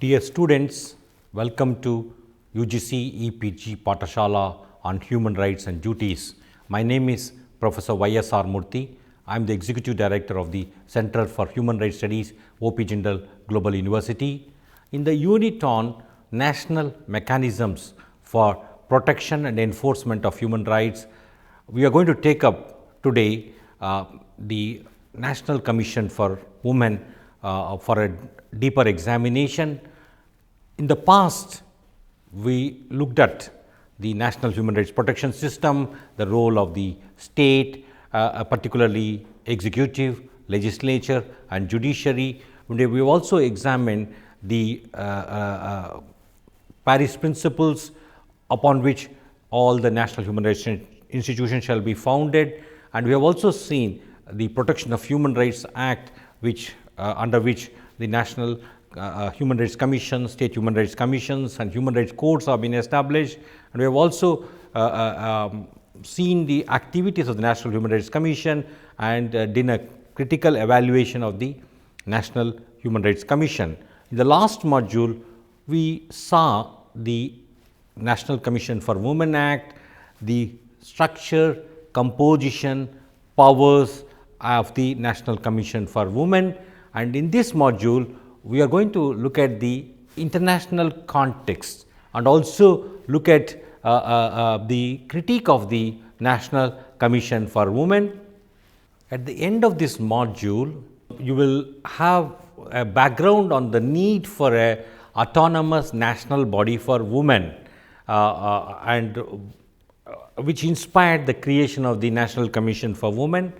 Dear students, welcome to UGC EPG Pathashala on Human Rights and Duties. My name is Professor Y.S.R. Murthy. I am the Executive Director of the Center for Human Rights Studies, O.P. Jindal Global University. In the unit on national mechanisms for protection and enforcement of human rights, we are going to take up today the National Commission for Women for a deeper examination. In the past, we looked at the national human rights protection system, the role of the state, particularly executive, legislature and judiciary. We also examined the Paris principles upon which all the national human rights institutions shall be founded, and we have also seen the Protection of Human Rights Act, which under which the National Human Rights Commission, State Human Rights Commissions and Human Rights Courts have been established, and we have also seen the activities of the National Human Rights Commission and done a critical evaluation of the National Human Rights Commission. In the last module, we saw the National Commission for Women Act, the structure, composition, powers of the National Commission for Women, and in this module we are going to look at the international context and also look at the critique of the National Commission for Women. At the end of this module, you will have a background on the need for a autonomous national body for women and which inspired the creation of the National Commission for Women.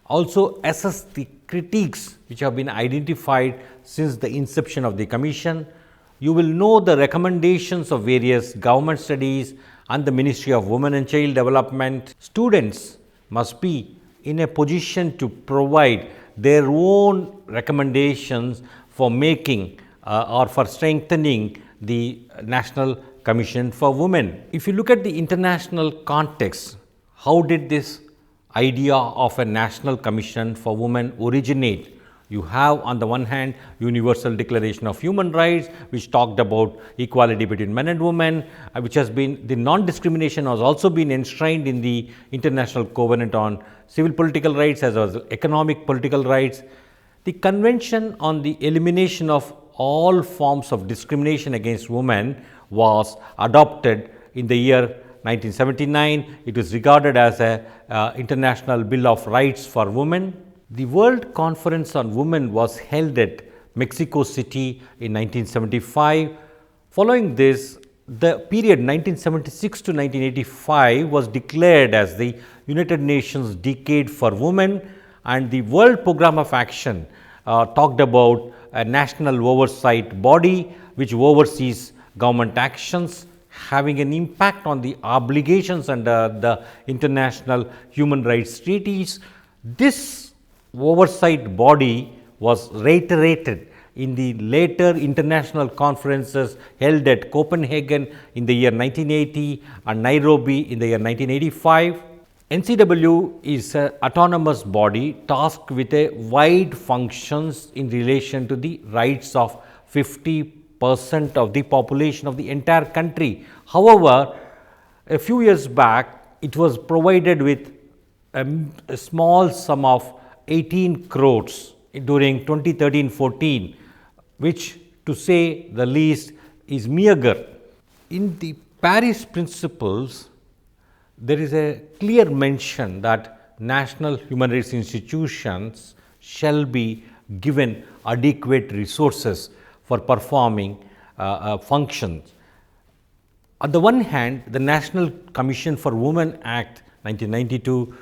Also assess the critiques which have been identified since the inception of the Commission. You will know the recommendations of various government studies and the Ministry of Women and Child Development. Students must be in a position to provide their own recommendations for making or for strengthening the National Commission for Women. If you look at the international context, how did this idea of a National Commission for Women originate? You have on the one hand Universal Declaration of Human Rights, which talked about equality between men and women, which has been, the non-discrimination has also been enshrined in the International Covenant on Civil Political Rights as well as Economic Political Rights. The Convention on the Elimination of all forms of discrimination against women was adopted in the year 1979. It is regarded as a International Bill of Rights for Women. The World Conference on Women was held at Mexico City in 1975. Following this, the period 1976 to 1985 was declared as the United Nations Decade for Women, and the World Programme of Action talked about a national oversight body which oversees government actions having an impact on the obligations under the international human rights treaties. This oversight body was reiterated in the later international conferences held at Copenhagen in the year 1980 and Nairobi in the year 1985. NCW is an autonomous body tasked with a wide functions in relation to the rights of 50% of the population of the entire country. However, a few years back, it was provided with a small sum of 18 crores during 2013-14, which to say the least is meager. In the Paris Principles, there is a clear mention that national human rights institutions shall be given adequate resources for performing functions. On the one hand, the National Commission for Women Act 1992,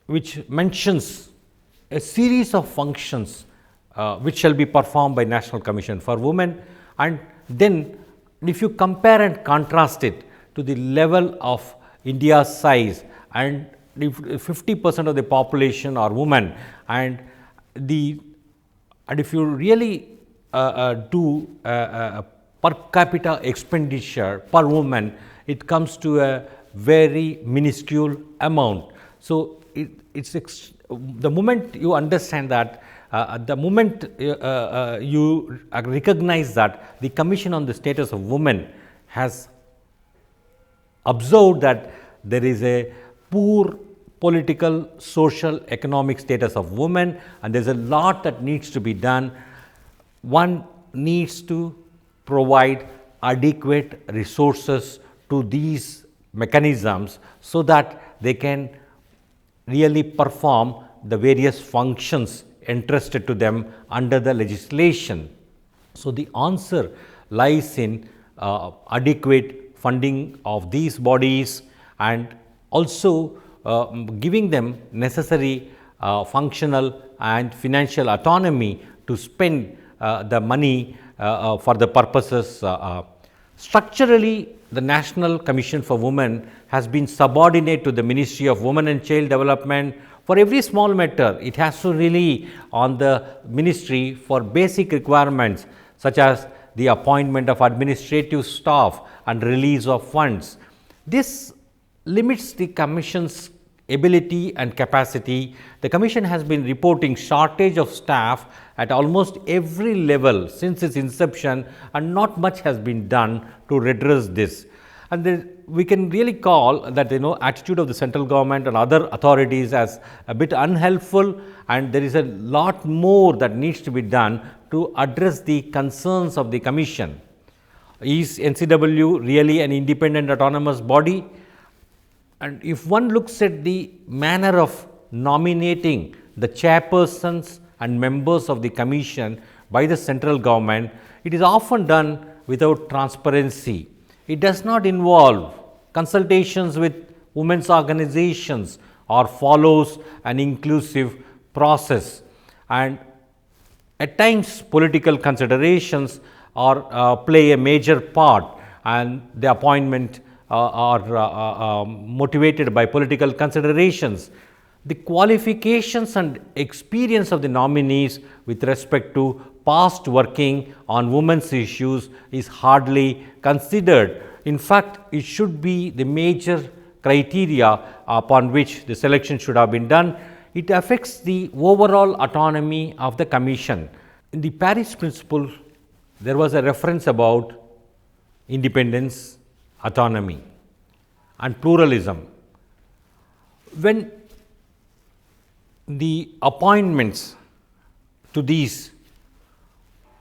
which mentions a series of functions which shall be performed by National Commission for Women, and then if you compare and contrast it to the level of India's size, and if 50% of the population are women, and if you really do per capita expenditure per woman, it comes to a very minuscule amount. So, the moment you understand that the moment you recognize that the Commission on the Status of Women has observed that there is a poor political, social, economic status of women, and there is a lot that needs to be done. One needs to provide adequate resources to these mechanisms so that they can really perform the various functions entrusted to them under the legislation. So, the answer lies in adequate funding of these bodies and also giving them necessary functional and financial autonomy to spend the money for the purposes. Structurally, the National Commission for Women has been subordinate to the Ministry of Women and Child Development. For every small matter, it has to rely on the ministry for basic requirements such as the appointment of administrative staff and release of funds. This limits the Commission's ability and capacity. The Commission has been reporting shortage of staff at almost every level since its inception, and not much has been done to redress this. And we can really call that attitude of the central government and other authorities as a bit unhelpful, and there is a lot more that needs to be done to address the concerns of the Commission. Is NCW really an independent autonomous body? And if one looks at the manner of nominating the chairpersons and members of the Commission by the central government, it is often done without transparency. It does not involve consultations with women's organizations or follows an inclusive process, and at times political considerations play a major part, and the appointment are motivated by political considerations. The qualifications and experience of the nominees with respect to past working on women's issues is hardly considered. In fact, it should be the major criteria upon which the selection should have been done. It affects the overall autonomy of the Commission. In the Paris Principle, there was a reference about independence, autonomy and pluralism. When the appointments to these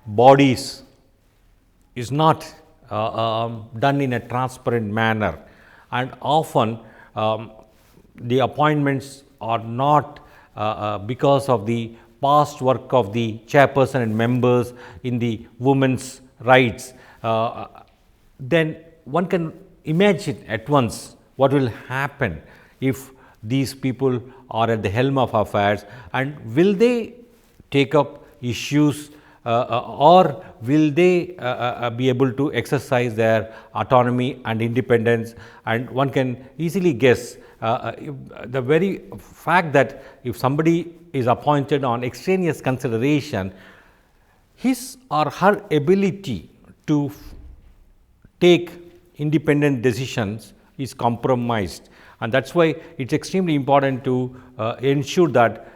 bodies is not done in a transparent manner, and often the appointments are not because of the past work of the chairperson and members in the women's rights, then one can imagine at once what will happen if these people are at the helm of affairs, and will they take up issues or will they be able to exercise their autonomy and independence. And one can easily guess the very fact that if somebody is appointed on extraneous consideration, his or her ability to take independent decisions is compromised, and that is why it is extremely important to ensure that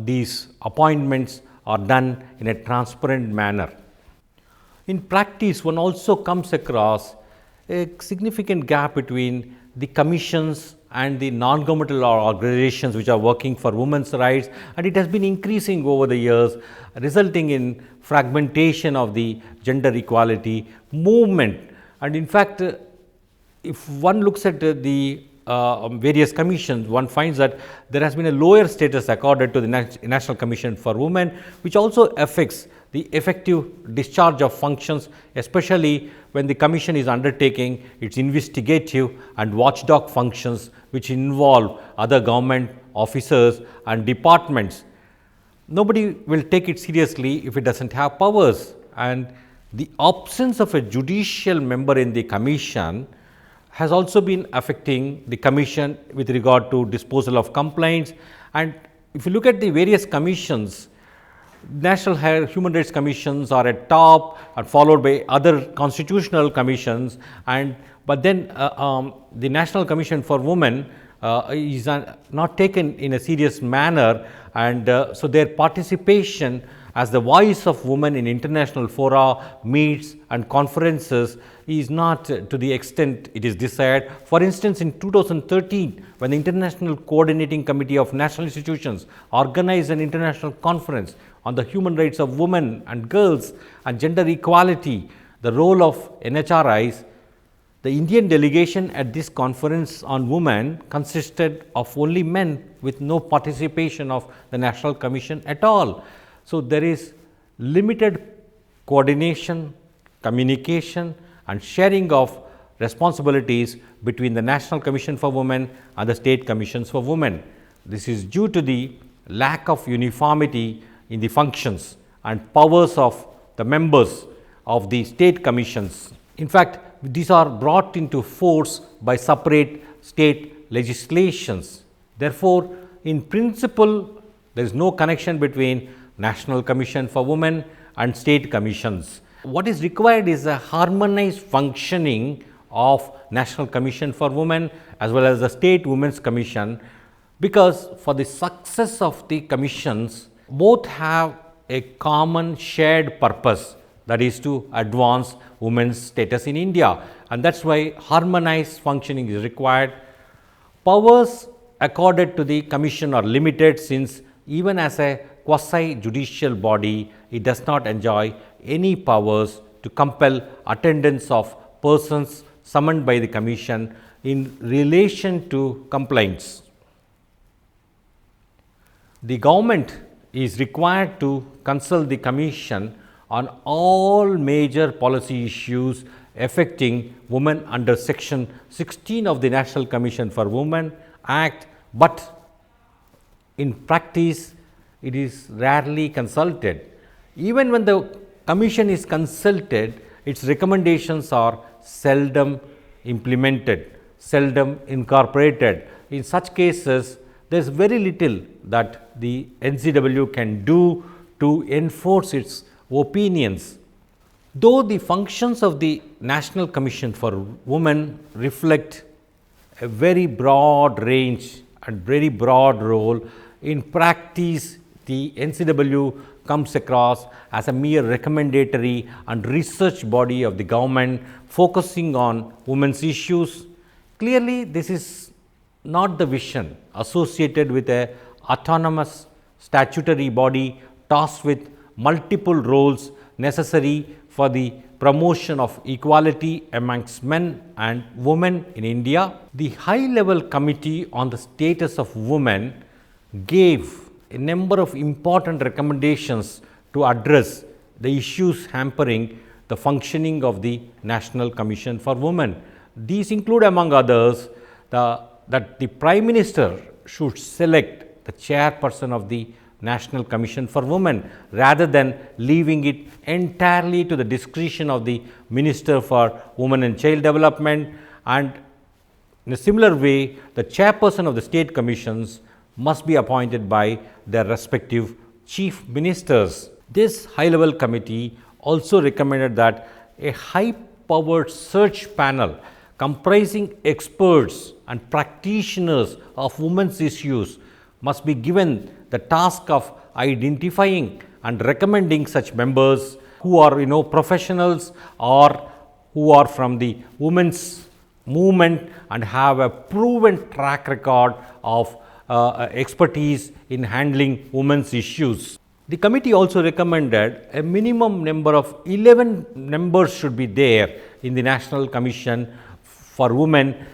these appointments are done in a transparent manner. In practice, one also comes across a significant gap between the commissions and the non-governmental organizations which are working for women's rights, and it has been increasing over the years, resulting in fragmentation of the gender equality movement. And in fact, if one looks at the various commissions, one finds that there has been a lower status accorded to the National Commission for Women, which also affects the effective discharge of functions, especially when the Commission is undertaking its investigative and watchdog functions, which involve other government officers and departments. Nobody will take it seriously if it does not have powers, and the absence of a judicial member in the Commission has also been affecting the Commission with regard to disposal of complaints. And if you look at the various commissions, National Human Rights Commissions are at top and followed by other constitutional commissions, but then the National Commission for Women is not taken in a serious manner, and so their participation as the voice of women in international fora, meets and conferences is not to the extent it is desired. For instance, in 2013, when the International Coordinating Committee of National Institutions organized an international conference on the human rights of women and girls and gender equality, the role of NHRIs, the Indian delegation at this conference on women consisted of only men with no participation of the National Commission at all. So, there is limited coordination, communication and sharing of responsibilities between the National Commission for Women and the state commissions for women. This is due to the lack of uniformity in the functions and powers of the members of the state commissions. In fact, these are brought into force by separate state legislations. Therefore, in principle, there is no connection between National Commission for Women and state commissions. What is required is a harmonized functioning of National Commission for Women as well as the State Women's Commission, because for the success of the commissions, both have a common shared purpose, that is to advance women's status in India, and that is why harmonized functioning is required. Powers accorded to the commission are limited, since even as a quasi judicial body, it does not enjoy any powers to compel attendance of persons summoned by the commission in relation to complaints. The government is required to consult the commission on all major policy issues affecting women under section 16 of the National Commission for Women Act, but in practice it is rarely consulted. Even when the commission is consulted, its recommendations are seldom implemented, seldom incorporated. In such cases, there is very little that the NCW can do to enforce its opinions. Though the functions of the National Commission for Women reflect a very broad range and very broad role, in practice the NCW comes across as a mere recommendatory and research body of the government focusing on women's issues. Clearly, this is not the vision associated with a autonomous statutory body tasked with multiple roles necessary for the promotion of equality amongst men and women in India. The high level committee on the status of women gave a number of important recommendations to address the issues hampering the functioning of the National Commission for Women. These include, among others, that the Prime Minister should select the chairperson of the National Commission for Women rather than leaving it entirely to the discretion of the Minister for Women and Child Development, and in a similar way the chairperson of the state commissions must be appointed by their respective chief ministers. This high level committee also recommended that a high powered search panel comprising experts and practitioners of women's issues must be given the task of identifying and recommending such members who are professionals or who are from the women's movement and have a proven track record of expertise in handling women's issues. The committee also recommended a minimum number of 11 members should be there in the National Commission for Women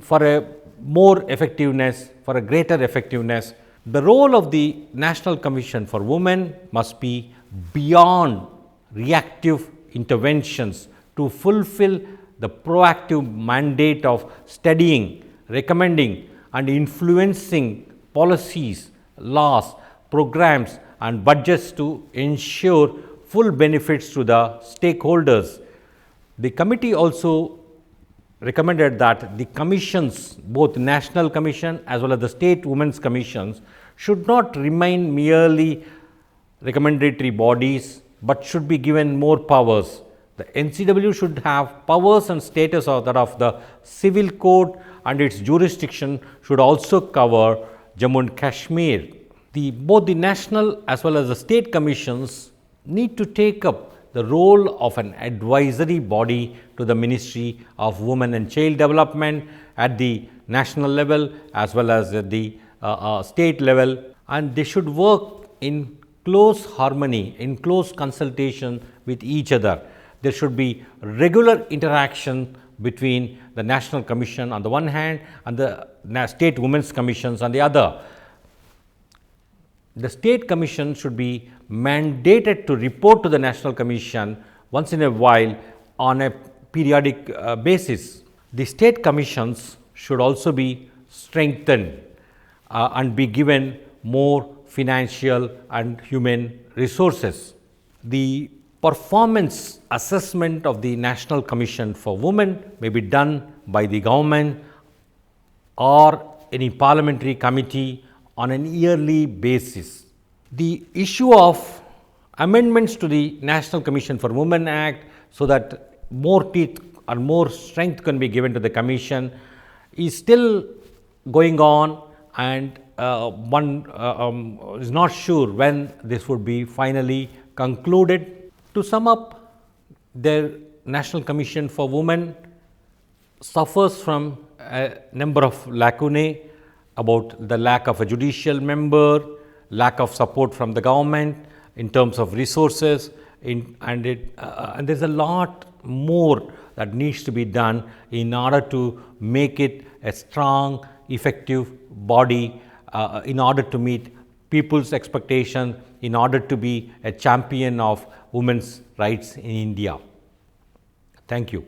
for a more effectiveness, for a greater effectiveness. The role of the National Commission for Women must be beyond reactive interventions to fulfill the proactive mandate of studying, recommending and influencing policies, laws, programs and budgets to ensure full benefits to the stakeholders. The committee also recommended that the commissions, both National Commission as well as the State Women's Commissions, should not remain merely recommendatory bodies, but should be given more powers. The NCW should have powers and status of that of the civil code, and its jurisdiction should also cover Jammu and Kashmir. Both the national as well as the state commissions need to take up the role of an advisory body to the Ministry of Women and Child Development at the national level as well as at the state level, and they should work in close harmony, in close consultation with each other. There should be regular interaction between the National Commission on the one hand and the State Women's Commissions on the other. The State Commission should be mandated to report to the National Commission once in a while on a periodic basis. The State Commissions should also be strengthened and be given more financial and human resources. The performance assessment of the National Commission for Women may be done by the government or any parliamentary committee on an yearly basis. The issue of amendments to the National Commission for Women Act so that more teeth or more strength can be given to the commission is still going on, and one is not sure when this would be finally concluded. To sum up, the National Commission for Women suffers from a number of lacunae about the lack of a judicial member, lack of support from the government in terms of resources, and there's a lot more that needs to be done in order to make it a strong, effective body, in order to meet people's expectation, in order to be a champion of women's rights in India. Thank you.